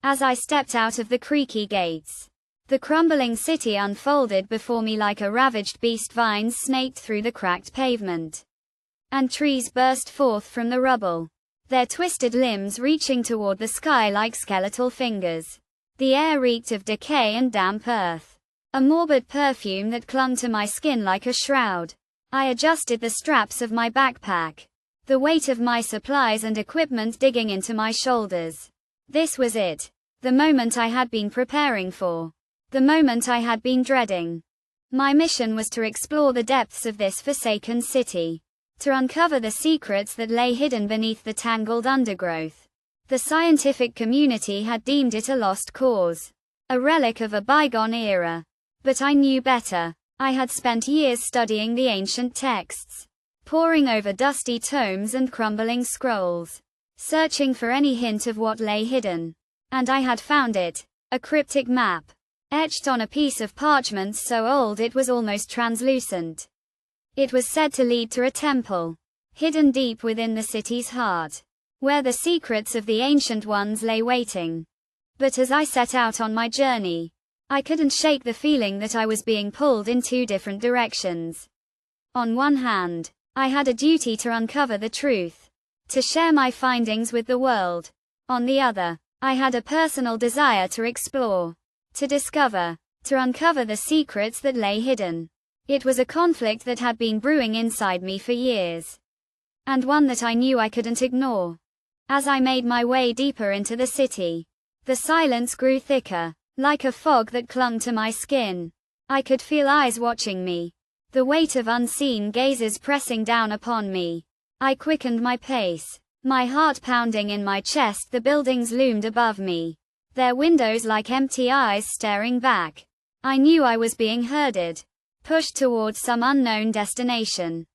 As I stepped out of the creaky gates, the crumbling city unfolded before me like a ravaged beast. Vines snaked through the cracked pavement, and trees burst forth from the rubble, their twisted limbs reaching toward the sky like skeletal fingers. The air reeked of decay and damp earth, a morbid perfume that clung to my skin like a shroud. I adjusted the straps of my backpack, the weight of my supplies and equipment digging into my shoulders. This was it, the moment I had been preparing for, the moment I had been dreading. My mission was to explore the depths of this forsaken city, to uncover the secrets that lay hidden beneath the tangled undergrowth. The scientific community had deemed it a lost cause, a relic of a bygone era. But I knew better. I had spent years studying the ancient texts, poring over dusty tomes and crumbling scrolls, searching for any hint of what lay hidden. And I had found it, a cryptic map, etched on a piece of parchment so old it was almost translucent. It was said to lead to a temple, hidden deep within the city's heart, where the secrets of the ancient ones lay waiting. But as I set out on my journey, I couldn't shake the feeling that I was being pulled in two different directions. On one hand, I had a duty to uncover the truth, to share my findings with the world. On the other, I had a personal desire to explore, to discover, to uncover the secrets that lay hidden. It was a conflict that had been brewing inside me for years, and one that I knew I couldn't ignore. As I made my way deeper into the city, the silence grew thicker, like a fog that clung to my skin. I could feel eyes watching me, the weight of unseen gazes pressing down upon me. I quickened my pace, my heart pounding in my chest. The buildings loomed above me, their windows like empty eyes staring back. I knew I was being herded, pushed towards some unknown destination.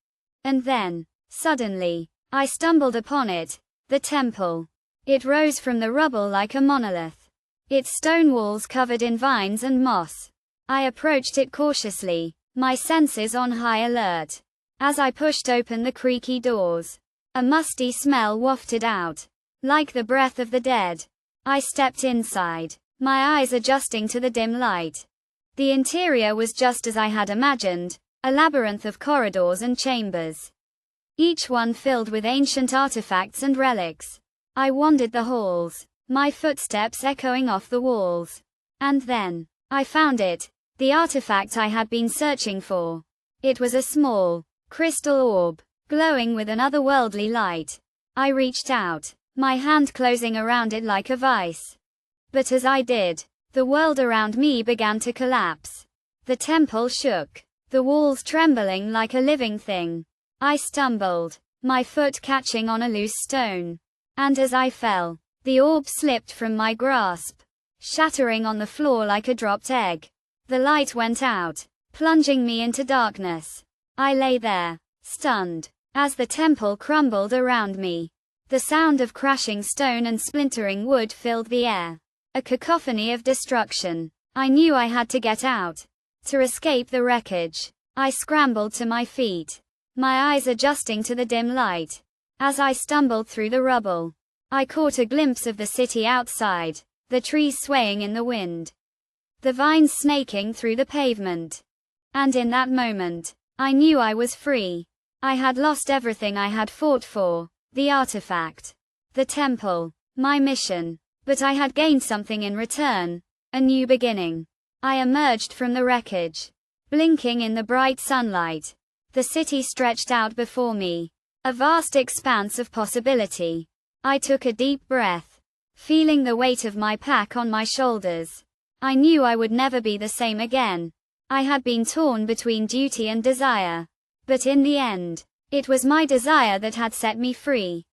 And then, suddenly, I stumbled upon it, the temple. It rose from the rubble like a monolith, its stone walls covered in vines and moss. I approached it cautiously, my senses on high alert. As I pushed open the creaky doors, a musty smell wafted out, like the breath of the dead. I stepped inside, my eyes adjusting to the dim light. The interior was just as I had imagined, a labyrinth of corridors and chambers, each one filled with ancient artifacts and relics. I wandered the halls, my footsteps echoing off the walls. And then, I found it, the artifact I had been searching for. It was a small, crystal orb, glowing with an otherworldly light. I reached out, my hand closing around it like a vice. But as I did, the world around me began to collapse. The temple shook, the walls trembling like a living thing. I stumbled, my foot catching on a loose stone. And as I fell, the orb slipped from my grasp, shattering on the floor like a dropped egg. The light went out, plunging me into darkness. I lay there, stunned, as the temple crumbled around me. The sound of crashing stone and splintering wood filled the air, a cacophony of destruction. I knew I had to get out, to escape the wreckage. I scrambled to my feet, my eyes adjusting to the dim light. As I stumbled through the rubble, I caught a glimpse of the city outside, the trees swaying in the wind, the vines snaking through the pavement. And in that moment, I knew I was free. I had lost everything I had fought for, the artifact, the temple, my mission. But I had gained something in return, a new beginning. I emerged from the wreckage, blinking in the bright sunlight. The city stretched out before me, a vast expanse of possibility. I took a deep breath, feeling the weight of my pack on my shoulders. I knew I would never be the same again. I had been torn between duty and desire. But in the end, it was my desire that had set me free.